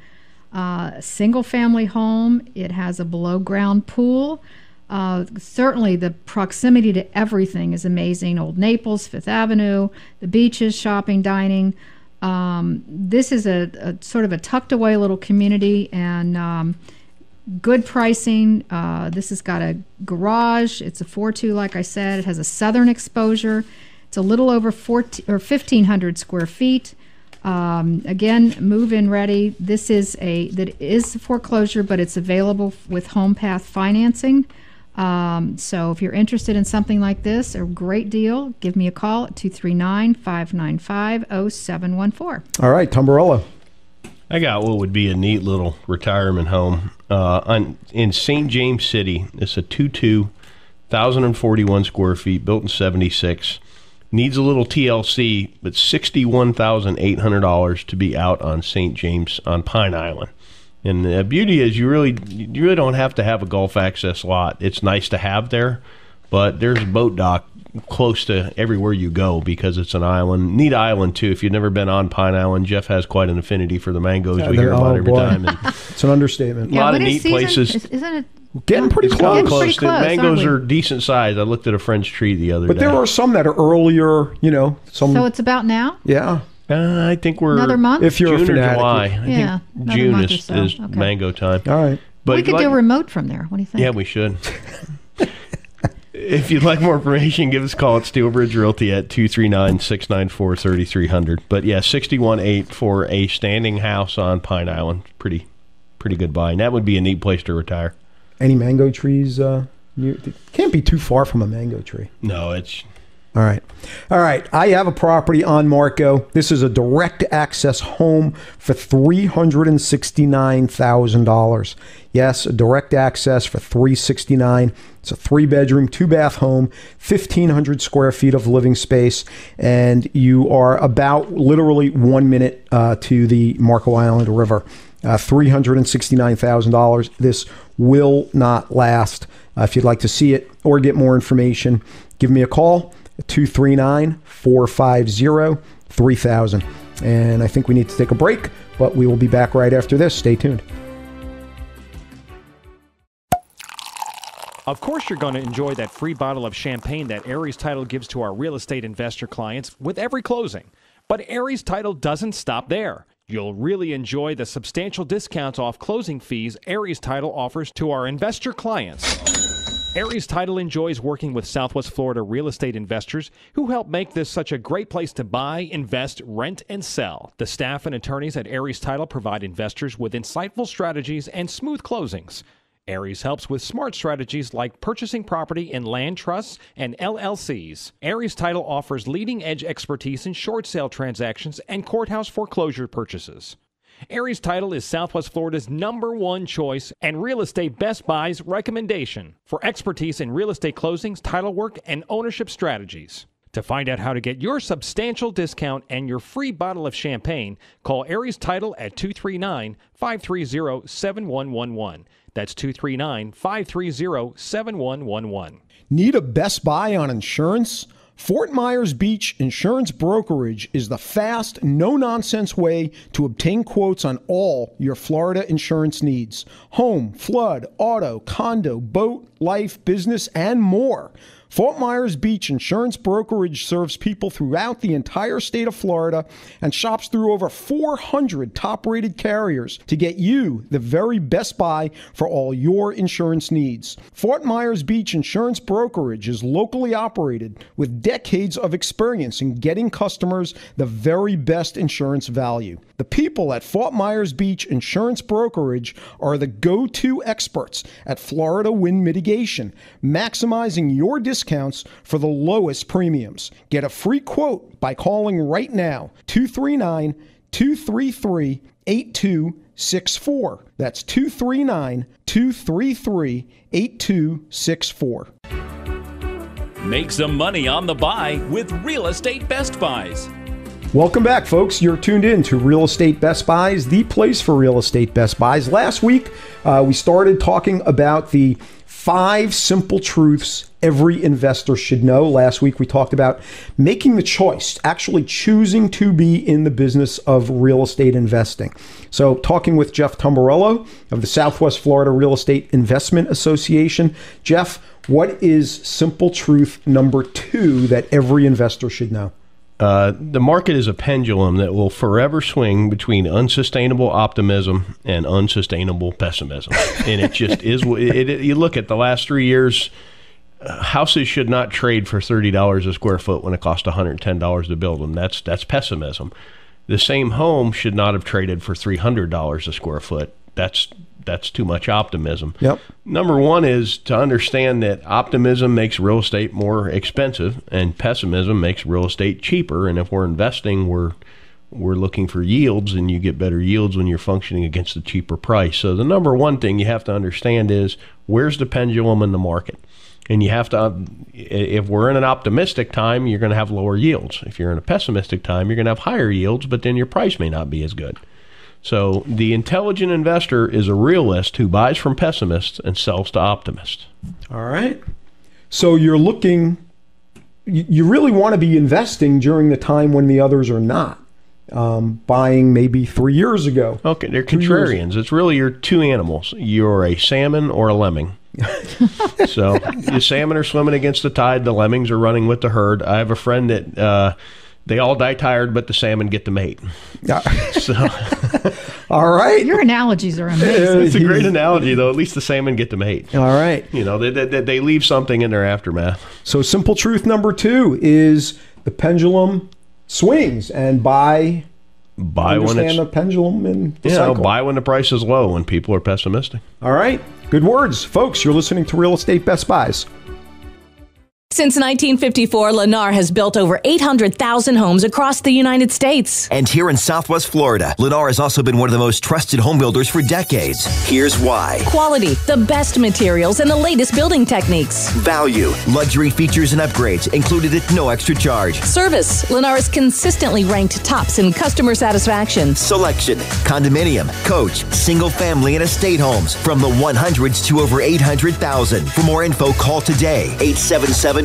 Single family home. It has a below ground pool. Certainly the proximity to everything is amazing. Old Naples, Fifth Avenue, the beaches, shopping, dining. This is a sort of a tucked away little community, and good pricing. This has got a garage. It's a 4-2, like I said. It has a southern exposure. It's a little over 1,500 square feet. Again, move-in ready. This is that is foreclosure, but it's available with HomePath financing. So if you're interested in something like this, a great deal, give me a call at 239-595-0714. All right, Tamburello. I got what would be a neat little retirement home in St. James City. It's a 1,041 square feet, built in 76. Needs a little TLC, but $61,800 to be out on St. James on Pine Island. And the beauty is you really don't have to have a Gulf access lot. It's nice to have there, but there's a boat dock close to everywhere you go because it's an island. Neat island, too. If you've never been on Pine Island, Jeff has quite an affinity for the mangoes we hear about every time. And it's an understatement. A lot of neat places. Isn't it? Getting pretty close. Pretty close. Mangoes are decent size. I looked at a French tree the other day. But there are some that are earlier, So it's about now? Yeah. I think we're another month. If you're June a or fanatic. July. Yeah, I think June is okay. mango time. All right. But we could do remote from there. What do you think? Yeah, we should. If you'd like more information, give us a call at Steel Bridge Realty at 239-694-3300. But yeah, $61,800 for a standing house on Pine Island. Pretty good buy. And that would be a neat place to retire. Any mango trees? Can't be too far from a mango tree. No, it's... All right. I have a property on Marco. This is a direct access home for $369,000. Yes, a direct access for $369,000. It's a 3-bedroom, 2-bath home, 1,500 square feet of living space, and you are about literally 1 minute to the Marco Island River. $369,000. This will not last. If you'd like to see it or get more information, give me a call. 239-450-3000. And I think we need to take a break, but we will be back right after this. Stay tuned. Of course you're going to enjoy that free bottle of champagne that Aries Title gives to our real estate investor clients with every closing. But Aries Title doesn't stop there. You'll really enjoy the substantial discounts off closing fees Aries Title offers to our investor clients. Aries Title enjoys working with Southwest Florida real estate investors who help make this such a great place to buy, invest, rent, and sell. The staff and attorneys at Aries Title provide investors with insightful strategies and smooth closings. Aries helps with smart strategies like purchasing property in land trusts and LLCs. Aries Title offers leading-edge expertise in short sale transactions and courthouse foreclosure purchases. Aries Title is Southwest Florida's #1 choice and Real Estate Best Buy's recommendation for expertise in real estate closings, title work, and ownership strategies. To find out how to get your substantial discount and your free bottle of champagne, call Aries Title at 239-530-7111. That's 239-530-7111. Need a Best Buy on insurance? Fort Myers Beach Insurance Brokerage is the fast, no-nonsense way to obtain quotes on all your Florida insurance needs. Home, flood, auto, condo, boat, life, business, and more. Fort Myers Beach Insurance Brokerage serves people throughout the entire state of Florida and shops through over 400 top-rated carriers to get you the very best buy for all your insurance needs. Fort Myers Beach Insurance Brokerage is locally operated with decades of experience in getting customers the very best insurance value. The people at Fort Myers Beach Insurance Brokerage are the go-to experts at Florida wind mitigation, maximizing your discounts for the lowest premiums. Get a free quote by calling right now, 239-233-8264. That's 239-233-8264. Make some money on the buy with Real Estate Best Buys. Welcome back, folks. You're tuned in to Real Estate Best Buys, the place for real estate best buys. Last week, we started talking about the 5 simple truths every investor should know. Last week, we talked about making the choice, actually choosing to be in the business of real estate investing. So talking with Jeff Tamburello of the Southwest Florida Real Estate Investment Association. Jeff, what is simple truth number 2 that every investor should know? The market is a pendulum that will forever swing between unsustainable optimism and unsustainable pessimism. And it just is. You look at the last 3 years, houses should not trade for $30 a square foot when it costs $110 to build them. That's pessimism. The same home should not have traded for $300 a square foot. That's that's too much optimism. Yep. Number one is to understand that optimism makes real estate more expensive and pessimism makes real estate cheaper. And if we're investing, we're looking for yields, and you get better yields when you're functioning against a cheaper price. So the number one thing you have to understand is where's the pendulum in the market? And you have to, if we're in an optimistic time, you're going to have lower yields. If you're in a pessimistic time, you're going to have higher yields, but then your price may not be as good. So the intelligent investor is a realist who buys from pessimists and sells to optimists. All right. So you're looking, you really want to be investing during the time when the others are not. Buying maybe 3 years ago. Okay, they're contrarians. It's really your two animals. You're a salmon or a lemming. So the salmon are swimming against the tide. The lemmings are running with the herd. I have a friend that they all die tired, but the salmon get the mate. So, all right. Your analogies are amazing. It's a great analogy, though. At least the salmon get the mate. All right. You know, they leave something in their aftermath. So simple truth number 2 is the pendulum swings, and buy when it's the pendulum in the cycle. Buy when the price is low, when people are pessimistic. All right. Good words. Folks, you're listening to Real Estate Best Buys. Since 1954, Lennar has built over 800,000 homes across the United States. And here in Southwest Florida, Lennar has also been one of the most trusted home builders for decades. Here's why. Quality, the best materials, and the latest building techniques. Value, luxury features and upgrades included at no extra charge. Service, Lennar is consistently ranked tops in customer satisfaction. Selection, condominium, coach, single family and estate homes from the 100s to over 800,000. For more info, call today, 877-45-Lennar.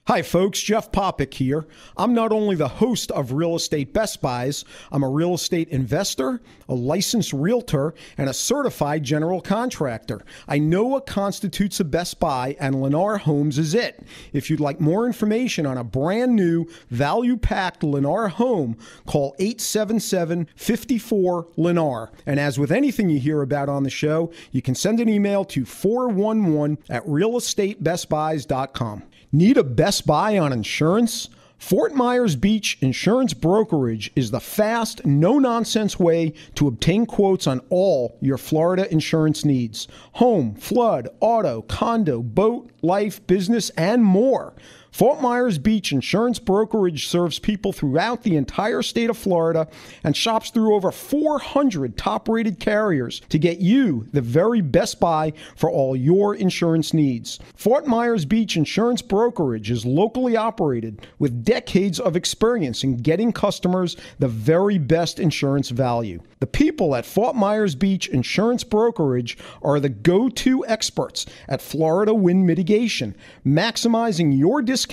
Hi folks, Jeff Popick here. I'm not only the host of Real Estate Best Buys, I'm a real estate investor, a licensed realtor, and a certified general contractor. I know what constitutes a Best Buy, and Lennar Homes is it. If you'd like more information on a brand new, value-packed Lennar home, call 877-54-Lennar. And as with anything you hear about on the show, you can send an email to 411@realestatebestbuys.com. Need a Best Buy on insurance? Fort Myers Beach Insurance Brokerage is the fast, no-nonsense way to obtain quotes on all your Florida insurance needs. Home, flood, auto, condo, boat, life, business, and more. Fort Myers Beach Insurance Brokerage serves people throughout the entire state of Florida and shops through over 400 top-rated carriers to get you the very best buy for all your insurance needs. Fort Myers Beach Insurance Brokerage is locally operated with decades of experience in getting customers the very best insurance value. The people at Fort Myers Beach Insurance Brokerage are the go-to experts at Florida wind mitigation, maximizing your discounts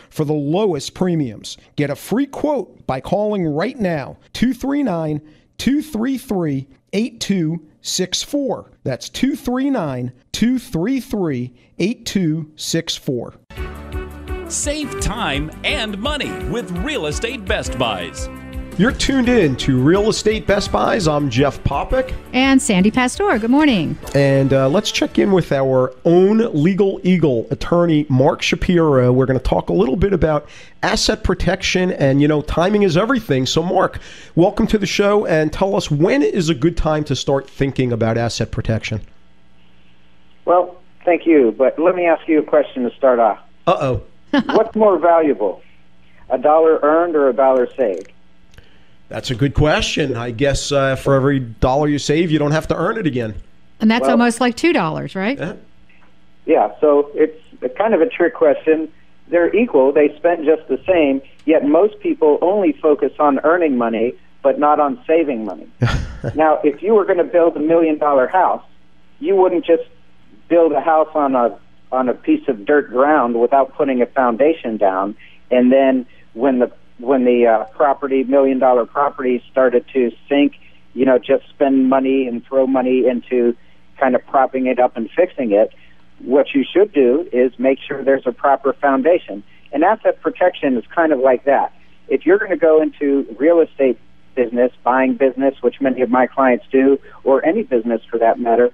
for the lowest premiums. Get a free quote by calling right now, 239-233-8264. That's 239-233-8264. Save time and money with Real Estate Best Buys. You're tuned in to Real Estate Best Buys. I'm Jeff Popick. And Sandy Pastor. Good morning. And let's check in with our own legal eagle, attorney Mark Shapiro. We're going to talk a little bit about asset protection, and, you know, timing is everything. So, Mark, welcome to the show, and tell us, when is a good time to start thinking about asset protection? Well, thank you, but let me ask you a question to start off. Uh-oh. What's more valuable, a dollar earned or a dollar saved? That's a good question. I guess for every dollar you save, you don't have to earn it again. And that's almost like $2, right? Yeah, so it's kind of a trick question. They're equal. They spend just the same, yet most people only focus on earning money, but not on saving money. Now, if you were going to build $1 million house, you wouldn't just build a house on a piece of dirt ground without putting a foundation down, and then when the property, $1 million property, started to sink, you know, just spend money and throw money into kind of propping it up and fixing it. What you should do is make sure there's a proper foundation. And asset protection is kind of like that. If you're going to go into real estate business, buying business, which many of my clients do, or any business for that matter,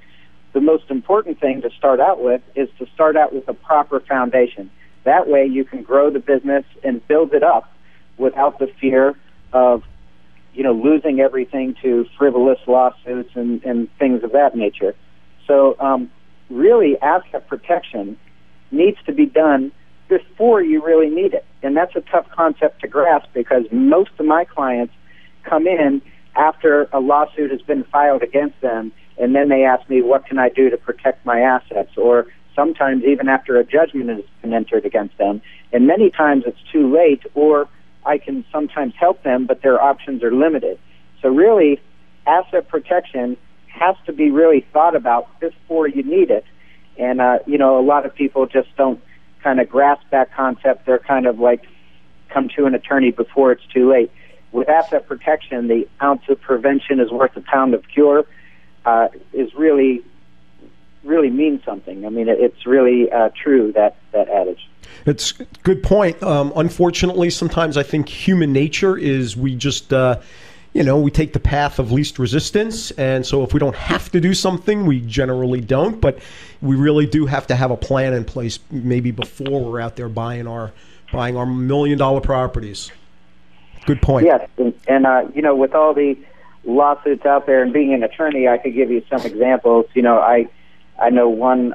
the most important thing to start out with is to start out with a proper foundation. That way you can grow the business and build it up without the fear of losing everything to frivolous lawsuits and things of that nature. So really, asset protection needs to be done before you really need it. And that's a tough concept to grasp, because most of my clients come in after a lawsuit has been filed against them, and then they ask me, what can I do to protect my assets? Or sometimes even after a judgment has been entered against them. And many times it's too late, or I can sometimes help them, but their options are limited. So really, asset protection has to be really thought about before you need it. And, a lot of people just don't kind of grasp that concept. They're kind of like, come to an attorney before it's too late. With asset protection, the ounce of prevention is worth a pound of cure is really means something. I mean, it's really true, that adage. It's a good point. Unfortunately, sometimes I think human nature is we just, we take the path of least resistance. And so if we don't have to do something, we generally don't. But we really do have to have a plan in place maybe before we're out there buying our $1 million properties. Good point. Yes. And with all the lawsuits out there and being an attorney, I could give you some examples. I know one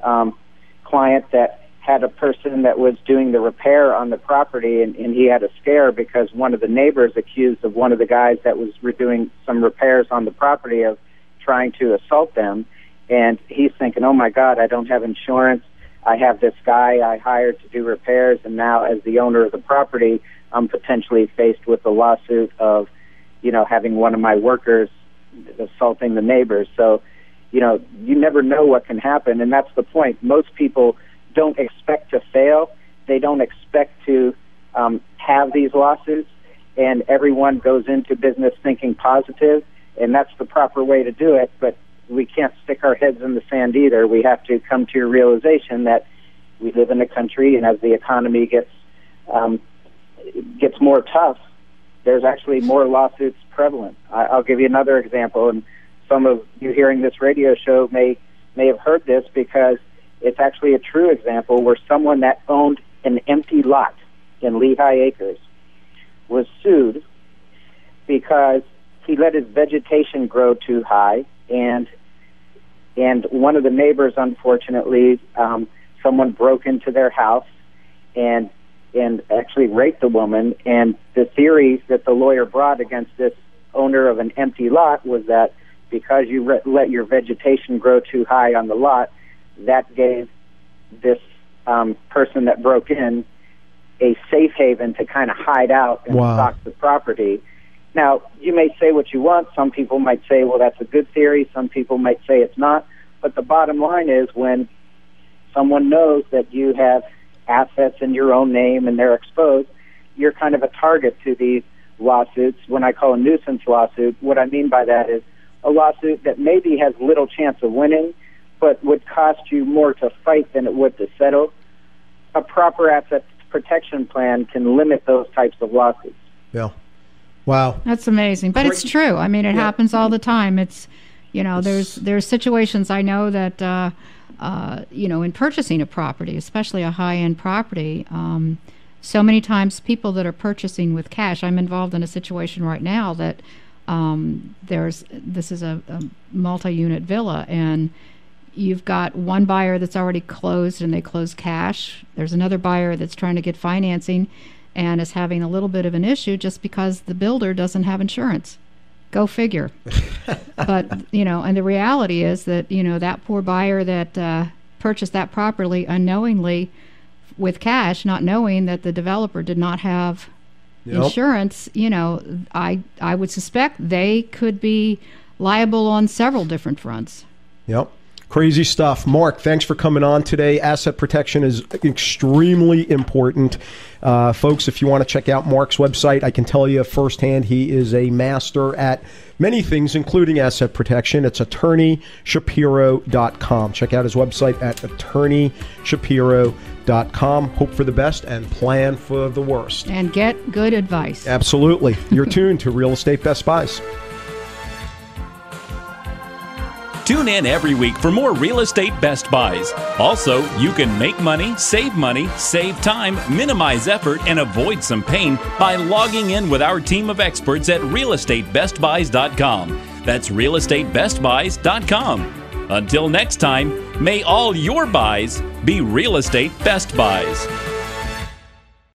client that had a person that was doing the repair on the property, and he had a scare because one of the neighbors accused of one of the guys that was doing some repairs on the property of trying to assault them. And he's thinking, oh, my God, I don't have insurance. I have this guy I hired to do repairs, and now as the owner of the property, I'm potentially faced with a lawsuit of, having one of my workers assaulting the neighbors. So, you never know what can happen, and that's the point. Most people don't expect to fail. They don't expect to have these lawsuits, and everyone goes into business thinking positive, and that's the proper way to do it. But we can't stick our heads in the sand either. We have to come to a realization that we live in a country, and as the economy gets more tough, there's actually more lawsuits prevalent. I'll give you another example, and some of you hearing this radio show may have heard this, because it's actually a true example where someone that owned an empty lot in Lehigh Acres was sued because he let his vegetation grow too high, and one of the neighbors, unfortunately, someone broke into their house and actually raped the woman. And the theory that the lawyer brought against this owner of an empty lot was that because you let your vegetation grow too high on the lot, that gave this person that broke in a safe haven to kind of hide out and stalk the property. Now, you may say what you want. Some people might say, well, that's a good theory. Some people might say it's not. But the bottom line is, when someone knows that you have assets in your own name and they're exposed, you're kind of a target to these lawsuits. When I call a nuisance lawsuit, what I mean by that is a lawsuit that maybe has little chance of winning, but would cost you more to fight than it would to settle. A proper asset protection plan can limit those types of lawsuits. Yeah. Wow. That's amazing. But it's true. I mean, it happens all the time. It's, there's situations I know that, in purchasing a property, especially a high-end property, so many times people that are purchasing with cash, I'm involved in a situation right now that this is a multi-unit villa, and you've got one buyer that's already closed and they close cash. There's another buyer that's trying to get financing and is having a little bit of an issue just because the builder doesn't have insurance. Go figure. But, and the reality is that, that poor buyer that purchased that property unknowingly with cash, not knowing that the developer did not have insurance, I would suspect they could be liable on several different fronts. Yep. Crazy stuff. Mark, thanks for coming on today. Asset protection is extremely important. Folks, if you want to check out Mark's website, I can tell you firsthand he is a master at many things, including asset protection. It's attorneyshapiro.com. Check out his website at attorneyshapiro.com. Hope for the best and plan for the worst. And get good advice. Absolutely. You're tuned to Real Estate Best Buys. Tune in every week for more Real Estate Best Buys. Also, you can make money, save time, minimize effort, and avoid some pain by logging in with our team of experts at realestatebestbuys.com. That's realestatebestbuys.com. Until next time, may all your buys be Real Estate Best Buys.